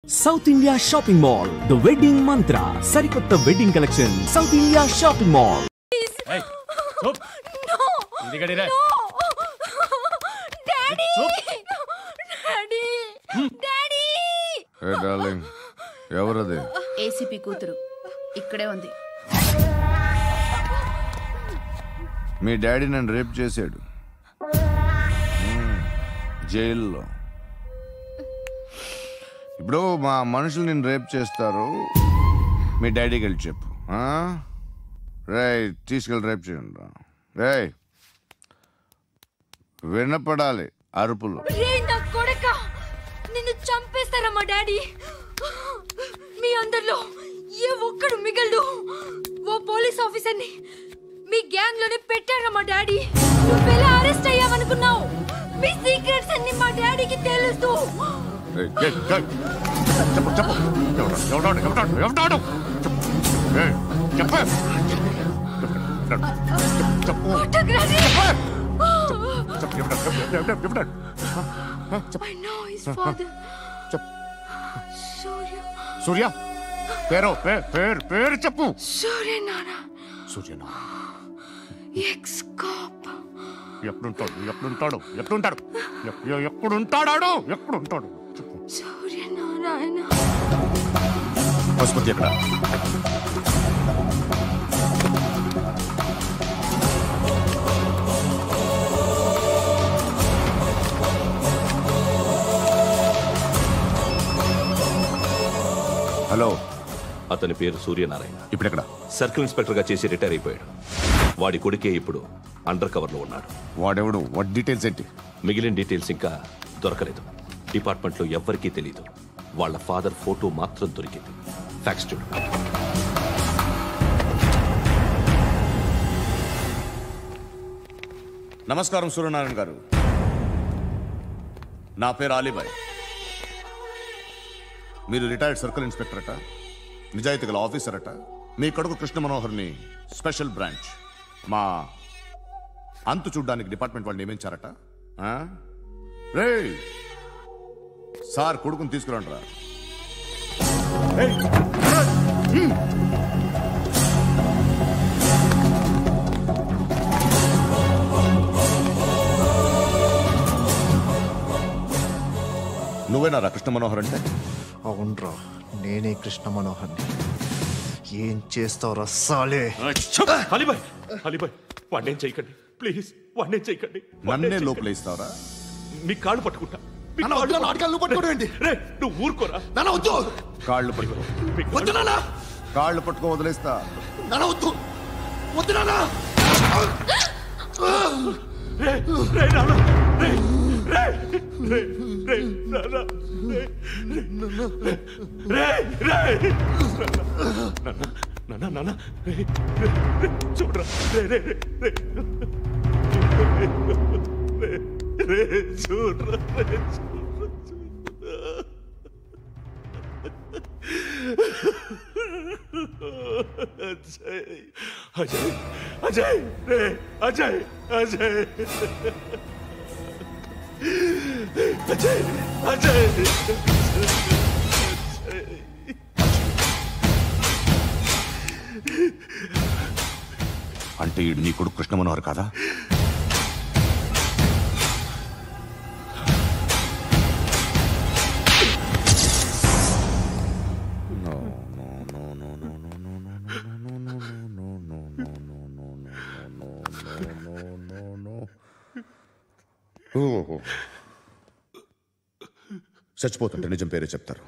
South India Shopping Mall, the wedding mantra. Sarikotta wedding collection. South India Shopping Mall. Hey, stop. No. Indigadi re. No. Daddy. Daddy. Daddy. Hey darling. ఎవరది? ACP కూతురు ఇక్కడే ఉంది. మీ daddy నన్ను rape చేశాడు జైల్లో. ఇప్పుడు మా మనుషులు నేను రేప్ చేస్తారు, మీ డాడీకి వెళ్ళి చెప్పు. రే తీసుకెళ్ళి రేప్ చేయండి. రే వినపడాలి అరుపులు. నిన్ను చంపేస్తారా మా డాడీ? మీ అందరిలో ఏ ఒక్కడు మిగలడు. ఓ పోలీస్ ఆఫీసర్ని మీ గ్యాంగ్ లోనే పెట్టారా మా డాడీ? నువ్వెలా అరెస్ట్ అయ్యావనుకున్నావు? మీ సీక్రెట్స్ అన్ని మా డాడీకి తెలుసు. చెప్పు చెప్పు సూర్య పేరు పేరు చెప్పు. సూర్యనారాయణ. సూర్యనారాయణ ఎక్స్-కాప్. ఎక్కడుంటాడు సూర్యనారాయణ. పశుపతి ఎక్కడ? హలో, అతని పేరు సూర్యనారాయణ. ఇప్పుడెక్కడ? సర్కిల్ ఇన్స్పెక్టర్ గా చేసి రిటైర్ అయిపోయాడు. వాడి కొడుకే ఇప్పుడు అండర్ కవర్ లో ఉన్నాడు. వాడెవడు? వాట్ డీటెయిల్స్ ఏంటి? మిగిలిన డీటెయిల్స్ ఇంకా దొరకలేదు. డిపార్ట్మెంట్ లో ఎవ్వరికీ తెలీదు. వాళ్ళ ఫాదర్ ఫోటో మాత్రం దొరికింది. ఫ్యాక్స్ చూడు. నమస్కారం సూర్యనారాయణ గారు. నా పేరు అలీబాయ్. మీరు రిటైర్డ్ సర్కిల్ ఇన్స్పెక్టర్ అట, నిజాయితీ గల ఆఫీసర్ అట. మీ కొడుకు కృష్ణ మనోహర్ని స్పెషల్ బ్రాంచ్ మా అంతు చూడ్డానికి డిపార్ట్మెంట్ వాళ్ళు నియమించారట. రే సార్ కొడుకుని తీసుకురండి రా. నువ్వేనా కృష్ణ మనోహర్ అంటే? అవునరా, నేనే కృష్ణ మనోహర్ని. ఏం చేస్తావురా సాలే? అలీబాయ్ వాడినేం చేయకండి ప్లీజ్, వాడినేం చేయకండి. నన్నే లోపల ఇస్తావరా? మీ కాళ్ళు పట్టుకుంటా. నువ్వు ఊరుకోరా. కాళ్ళు పట్టుకో. కాళ్ళు పట్టుకో వదిలేస్తా. చూడరా అజయ్ అజయ్ అజయ్ అజయ్ అజయ్ అజయ్ అంటే ఈడు నీ కొడుకు కృష్ణ మనోహర్ కాదా? చచ్చిపోతుంటే నిజం పేరే చెప్తారు.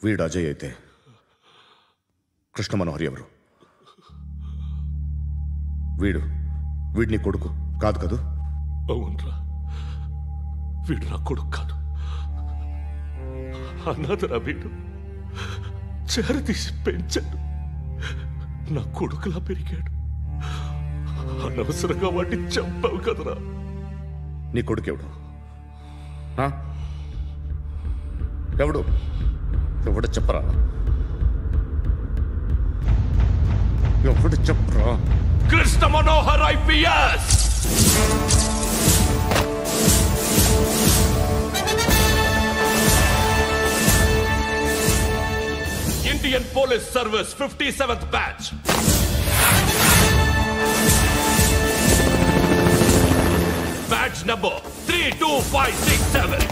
వీడు అజయ్ అయితే కృష్ణ మనోహర్ ఎవరు? వీడిని కొడుకు కాదు కదూ? అవునరా, వీడు నా కొడుకు కాదు. అన్నదరా వీడు. చేరతీసి పెంచాడు. నా కొడుకులా పెరిగాడు. అనవసరంగా వాడిని చంపావు కదరా. నీ కొడుకు ఎవడు? ఎవడు చెప్పరా? ఎవడు చెప్పరా? Krishna Manohar IPS. Police Service 57th batch. Batch number 32567.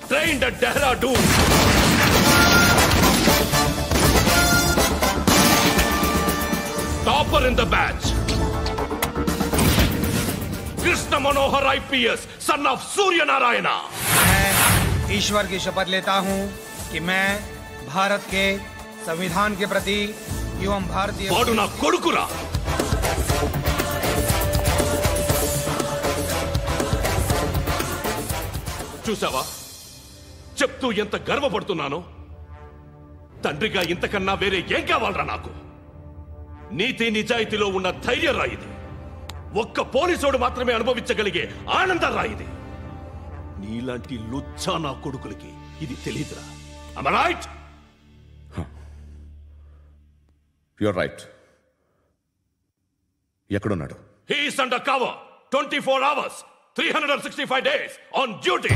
Trained at Dehradun. Topper in the batch. Krishna Manohar IPS, son of Surya Narayana. मैं ईश्वर की शपथ लेता हूं कि मैं भारत के संविधान के प्रति एवं भारतीय వాడు నా కొడుకురా. చూసావా చెప్తూ ఎంత గర్వపడుతున్నానో. తండ్రిగా ఇంతకన్నా వేరే ఏం కావాలరా నాకు? నీతి నిజాయితీలో ఉన్న ధైర్యం రా ఇది. ఒక్క పోలీసోడు మాత్రమే అనుభవించగలిగే ఆనందం రా ఇది. నీలాంటి లుచ్చా నా కొడుకులకి ఇది తెలియదురా. Am I right? You're right. ఎక్కడున్నాడు? He is under cover 24 hours 365 days on duty.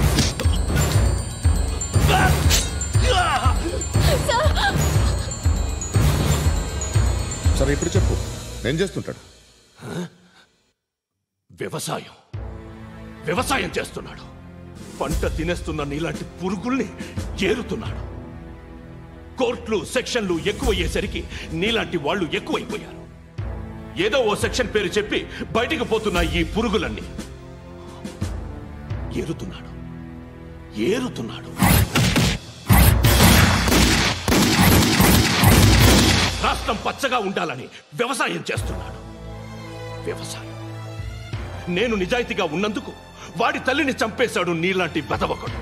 సరే ఇప్పుడు చెప్పు, ఏం చేస్తుంటాడు? వ్యవసాయం చేస్తున్నాడు. పంట తినేస్తున్న నీలాంటి పురుగుల్ని చేరుతున్నాడు. కోర్టులు సెక్షన్లు ఎక్కువయ్యేసరికి నీలాంటి వాళ్ళు ఎక్కువైపోయారు. ఏదో ఓ సెక్షన్ పేరు చెప్పి బయటికి పోతున్న ఈ పురుగులన్నీ ఏరుతున్నాడు. రాష్ట్రం పచ్చగా ఉండాలని వ్యవసాయం చేస్తున్నాడు. నేను నిజాయితీగా ఉన్నందుకు వాడి తల్లిని చంపేశాడు నీలాంటి బెదవకుడు.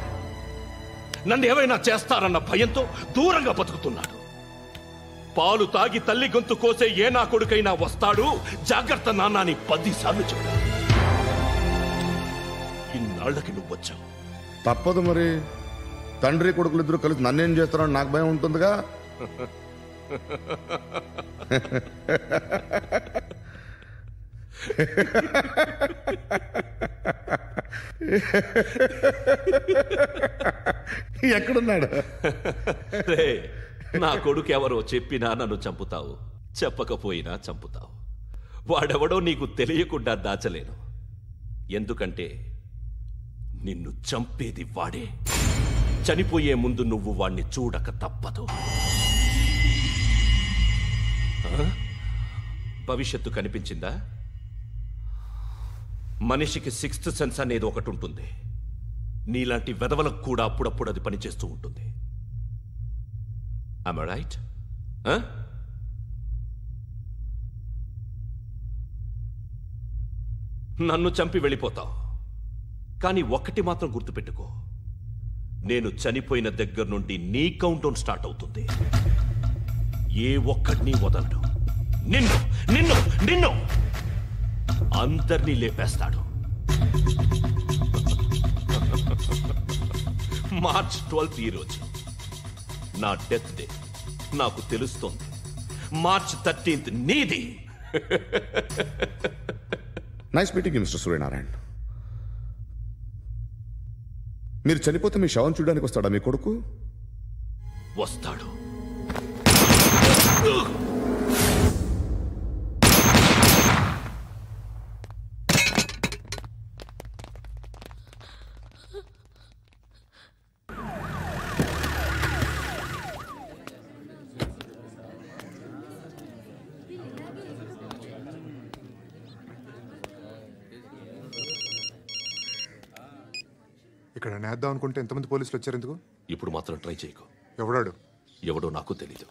నన్ను ఏమైనా చేస్తారన్న భయంతో దూరంగా బతుకుతున్నాడు. పాలు తాగి తల్లి గొంతు కోసే ఏ నా కొడుకైనా వస్తాడు, జాగ్రత్త నాన్న అని 10 సార్లు చెప్పాడు. ఇన్నాళ్లకి నువ్వు వచ్చావు. తప్పదు మరి. తండ్రి కొడుకులు ఇద్దరు కలిసి నన్నేం చేస్తారని నాకు భయం ఉంటుందిగా. ఎక్కడున్నాడు? నా కొడుకు ఎవరో చెప్పినా నన్ను చంపుతావు, చెప్పకపోయినా చంపుతావు. వాడెవడో నీకు తెలియకుండా దాచలేను. ఎందుకంటే నిన్ను చంపేది వాడే. చనిపోయే ముందు నువ్వు వాణ్ణి చూడక తప్పదు. భవిష్యత్తు కనిపించిందా? మనిషికి 6th సెన్స్ అనేది ఒకటి ఉంటుంది. నీలాంటి వెధవలకు కూడా అప్పుడప్పుడు అది పనిచేస్తూ ఉంటుంది. Am I right? నన్ను చంపి వెళ్ళిపోతావు. కానీ ఒక్కటి మాత్రం గుర్తుపెట్టుకో, నేను చనిపోయిన దగ్గర నుండి నీ కౌంటౌన్ స్టార్ట్ అవుతుంది. ఏ ఒక్కడిని వదలడు. నిన్ను నిన్ను నిన్ను అందరినీ లేపేస్తాడు. మార్చ్ 12th ఈ రోజు నా డెత్ డే. నాకు తెలుస్తోంది. మార్చ్ 13th నీది. Nice meeting mister Suryanarayan. మీరు చనిపోతే మీ శవం చూడడానికి వస్తాడా మీ కొడుకు? వస్తాడు. ఇక్కడ నేద్దాం అనుకుంటే ఎంతమంది పోలీసులు వచ్చారు ఎందుకు? ఇప్పుడు మాత్రం ట్రై చేయకు. ఎవడాడు? ఎవడో నాకు తెలీదు.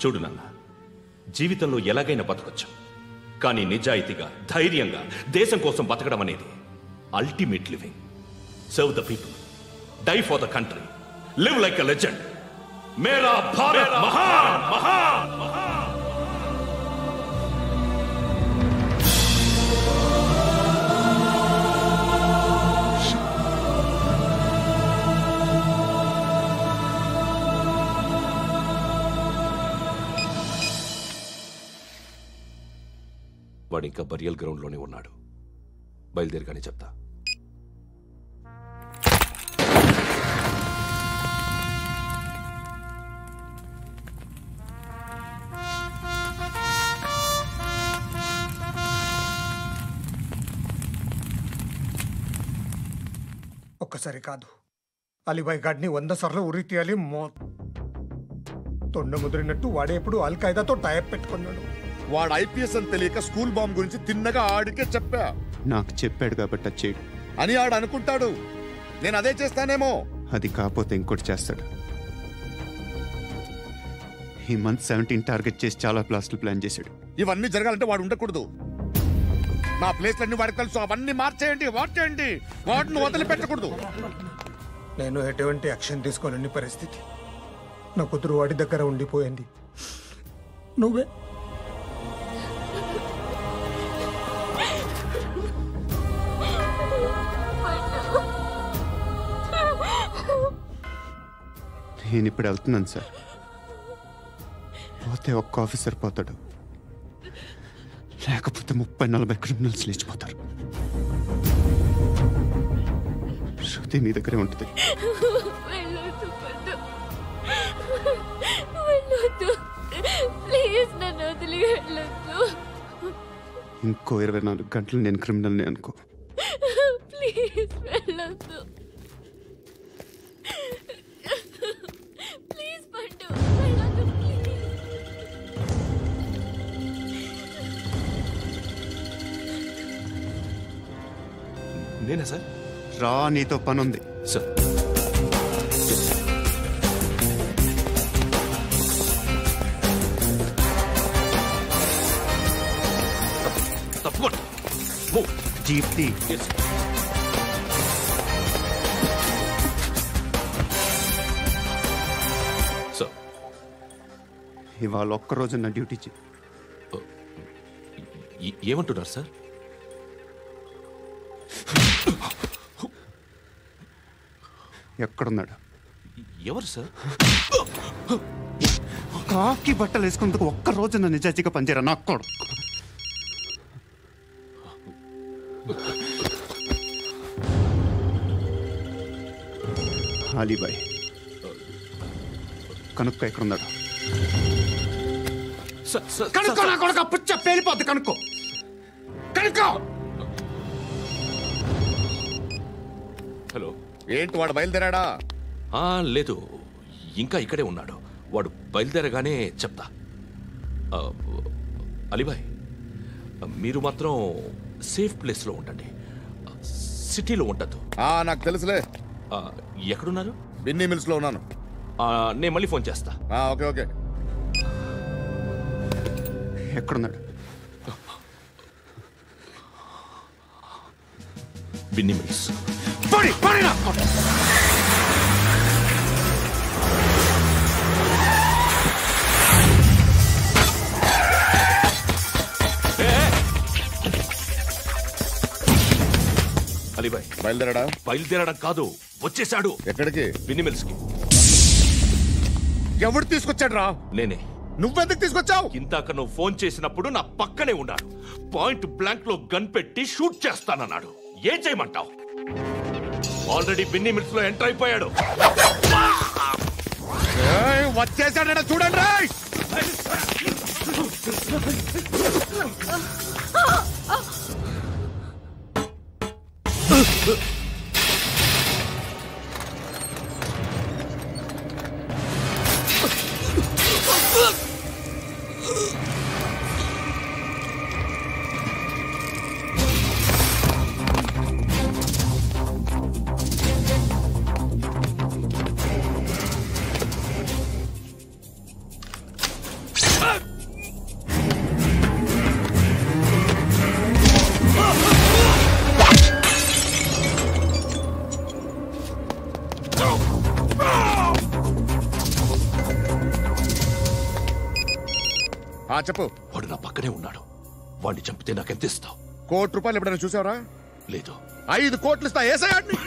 చూడు నాన్న, జీవితంలో ఎలాగైనా బతకొచ్చు, కానీ నిజాయితీగా ధైర్యంగా దేశం కోసం బతకడం అనేది ultimate living. Serve the people, die for the country, live like a legend. మేరా భారత్ మహాన్ మహాన్ మహాన్. వాడు ఇంకా బరియల్ గ్రౌండ్లోనే ఉన్నాడు. బయలుదేరగానే చెప్తా. ఒక్కసారి కాదు, అలీబాయ్ గాడిని 100 సార్లు ఉరి తీయాలి. తొండ ముదిరినట్టు వాడేప్పుడు అల్ ఖైదాతో టైప్ పెట్టుకున్నాడు. వాడు ఐపీఎస్ అని తెలియక స్కూల్ బాంబ్ గురించి తిన్నగా ఆడికే చెప్పా. నాకు చెప్పాడు కాబట్టి అది చేయడు అని ఆడు అనుకుంటాడు. నేను అదే చేస్తానేమో. అది కాకపోతే ఇంకోటి చేస్తాడు. ఈ మంత్ 17 టార్గెట్ చేసి చాలా బ్లాస్టులు ప్లాన్ చేశాడు. ఇవన్నీ జరగాలంటే వాడు ఉండకూడదు. నా ప్లేస్లన్నీ వాడికి తెలుసు. అవన్నీ మార్చేయండి, వాటేయండి. వాటిని వదిలిపెట్టకూడదు. నేను ఎటువంటి యాక్షన్ తీసుకోలేని పరిస్థితి. నా కూతురు వాడి దగ్గర ఉండిపోయింది. నువ్వే నేను ఇప్పుడు వెళ్తున్నాను సార్. పోతే ఒక్క ఆఫీసర్ పోతాడు, లేకపోతే 30-40 క్రిమినల్స్ లేచిపోతారు. శృతి మీ దగ్గరే ఉంటుంది. ఇంకో 24 గంటలు నేను క్రిమినల్ని అనుకో. ప్లీజ్ వెళ్ళొద్దు. ప్లీజ్ పండు, వెళ్ళొద్దు ప్లీజ్. నేనా సార్? రా, నీతో పని ఉంది సార్. తప్పకుండా జీప్తి. సార్, ఇవాళ ఒక్కరోజు నా డ్యూటీ చేయి. ఏమంటున్నారు సార్? ఎక్కడున్నాడు? ఎవరు సార్? కాకి బట్టలు వేసుకున్నందుకు ఒక్కరోజు నా నిజాయితీగా పనిచేయరా నాకు కూడా. అలీబాయ్ కనుక్కో, ఎక్కడున్నాడు? కనుక్కో నా కొడుకు. పుచ్చ పేలిపోద్ది. కనుక్కో కనుక్కో. హలో, ఏంటి వాడు బయలుదేరాడా? లేదు, ఇంకా ఇక్కడే ఉన్నాడు. వాడు బయలుదేరగానే చెప్తా. అలీబాయ్, మీరు మాత్రం సేఫ్ ప్లేస్లో ఉండండి, సిటీలో ఉండద్దు. నాకు తెలుసులే. ఎక్కడున్నారు? బిన్నీ మిల్స్ లో ఉన్నాను. నేను మళ్ళీ ఫోన్ చేస్తా. Okay okay. ఎక్కడున్నాడు? బిన్నీ మిల్స్. అలీబాయ్ బయలుదేరాడా? బయలుదేరడం కాదు, వచ్చేశాడు. ఎక్కడికి? బిన్నీ మిల్స్ కి. ఎవడు తీసుకొచ్చాడు రా? నేనే. నువ్వెందుకు తీసుకొచ్చావు? ఇందాక నువ్వు ఫోన్ చేసినప్పుడు నా పక్కనే ఉన్నాడు. పాయింట్ బ్లాంక్ లో గన్ పెట్టి షూట్ చేస్తానన్నాడు. ఏం చేయమంటావు? ఆల్రెడీ బిన్నీ మిల్స్ లో ఎంటర్ అయిపోయాడు. వచ్చేసాడ చూడండి రా. చెప్పు. వాడు నా పక్కనే ఉన్నాడు. వాడిని చంపితే నాకెంత ఇస్తావు? ₹1,00,00,000 ఎప్పుడైనా చూసావరా? లేదు. 5 కోట్లు ఇస్తా. ఏసయాడిని.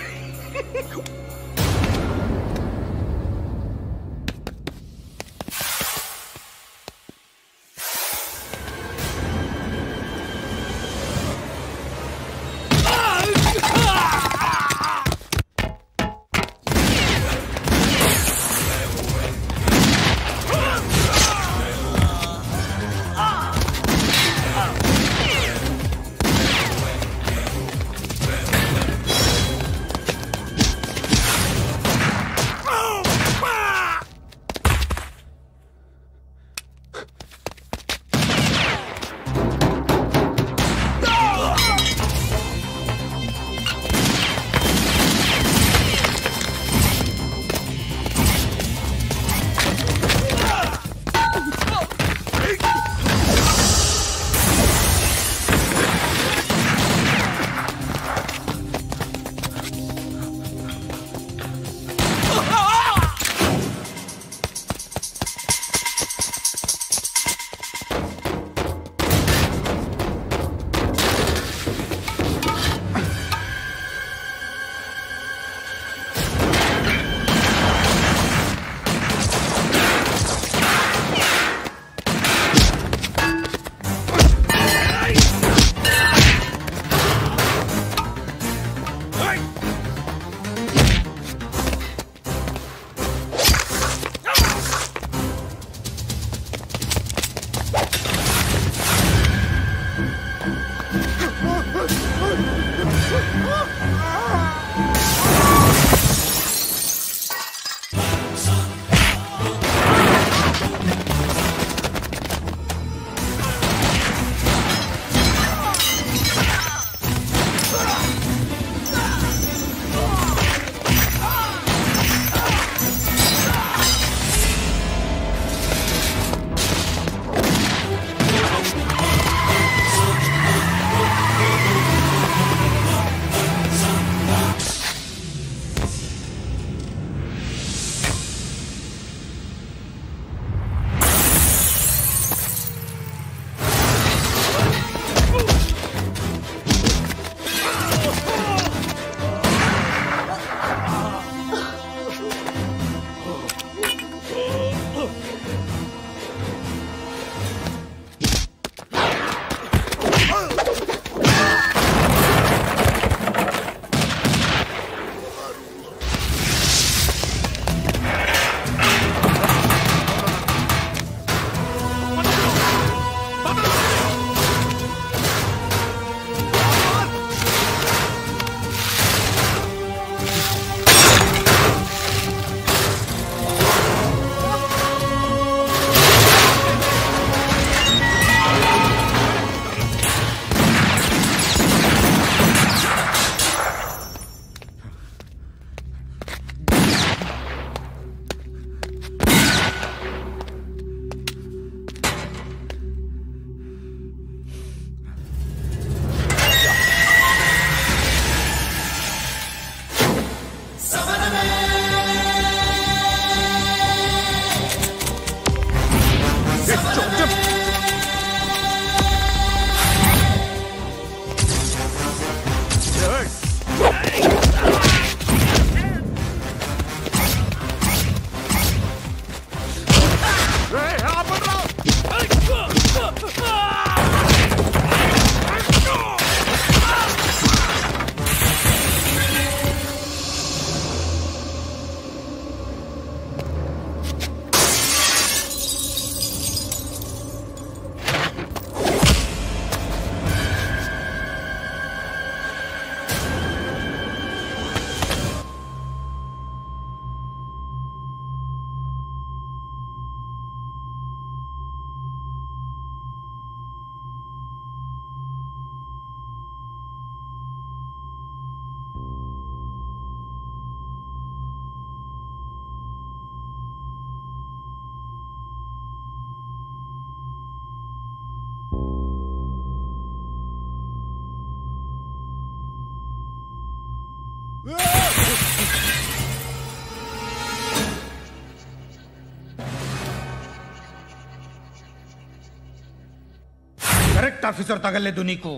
రెస్పెక్ట్ ఆఫీసర్ తగలేదు నీకు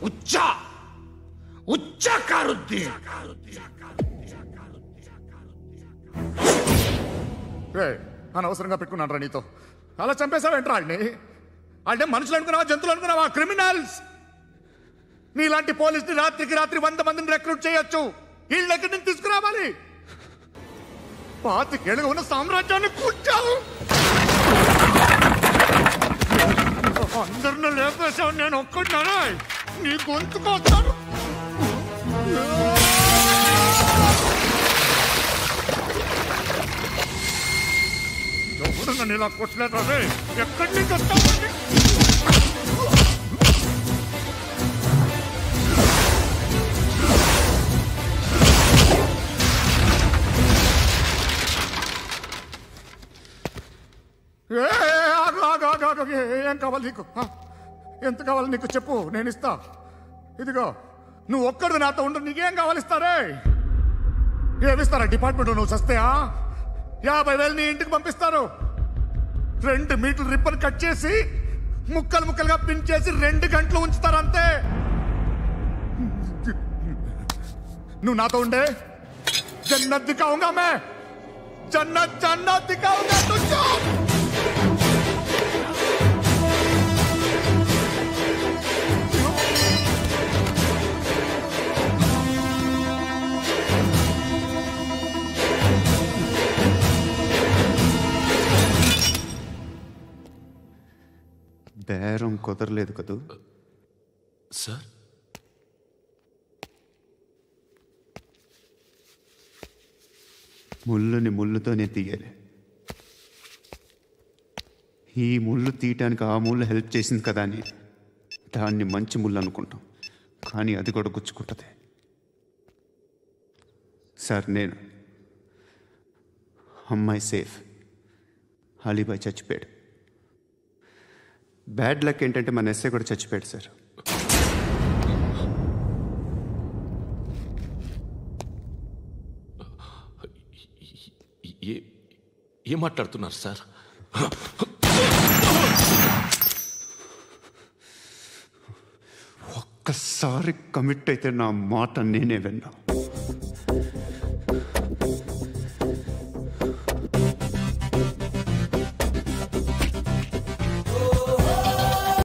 ఉచ్చా ఉచ్చా కారుద్ది అనవసరంగా పెట్టుకున్నాను రా నీతో. అలా చంపేశావేంట్రా ఆడిని? అంటే మనుషులు అనుకున్నావా, జంతువులు అనుకున్నావా? క్రిమినల్స్. నీలాంటి పోలీసుని రాత్రికి రాత్రి 100 మందిని రిక్రూట్ చేయొచ్చు. వీళ్ళ దగ్గర నుంచి తీసుకురావాలి. 25 ఏళ్ళుగా ఉన్న సామ్రాజ్యాన్ని కూర్చావు. అందరిని లేపేశావు, నేను ఒక్కడినారా? నీ గొంతుకొస్తాను. ఎవరు నన్ను ఇలా కొట్టలేదా? ఎక్కడి నుంచి వస్తావు? ఏం కావాలి నీకు? ఎంత కావాలి నీకు చెప్పు, నేను ఇస్తా. ఇదిగో నువ్వు ఒక్కడు నాతో ఉండు. నీకేం కావాలి ఇస్తారే? ఏమిస్తారా డిపార్ట్మెంట్? నువ్వు చస్తేయా 50,000 నీ ఇంటికి పంపిస్తారు. 2 మీటర్లు రిబ్బన్ కట్ చేసి ముక్కలు ముక్కలుగా పిన్ చేసి 2 గంటలు ఉంచుతారు అంతే. నువ్వు నాతో ఉండే జన్నత్ దిఖాऊंगा मैं, जन्नत जन्नत दिखाऊंगा तुझको. బేరం కుదరలేదు కదూ సార్? ముళ్ళుని ముళ్ళుతోనే తీయాలి. ఈ ముళ్ళు తీయటానికి ఆ ముళ్ళు హెల్ప్ చేసింది కదా అని దాన్ని మంచి ముళ్ళు అనుకుంటాం, కానీ అది కూడా గుచ్చుకుంటుంది. సార్, నేను అమ్మాయి సేఫ్, అలీబాయ్ చచ్చిపోయాడు. బ్యాడ్ లక్ ఏంటంటే మన ఎస్ఐ కూడా చచ్చిపోయాడు సార్. ఏం మాట్లాడుతున్నారు సార్? ఒక్కసారి కమిట్ అయితే నా మాట నేనే విన్నా.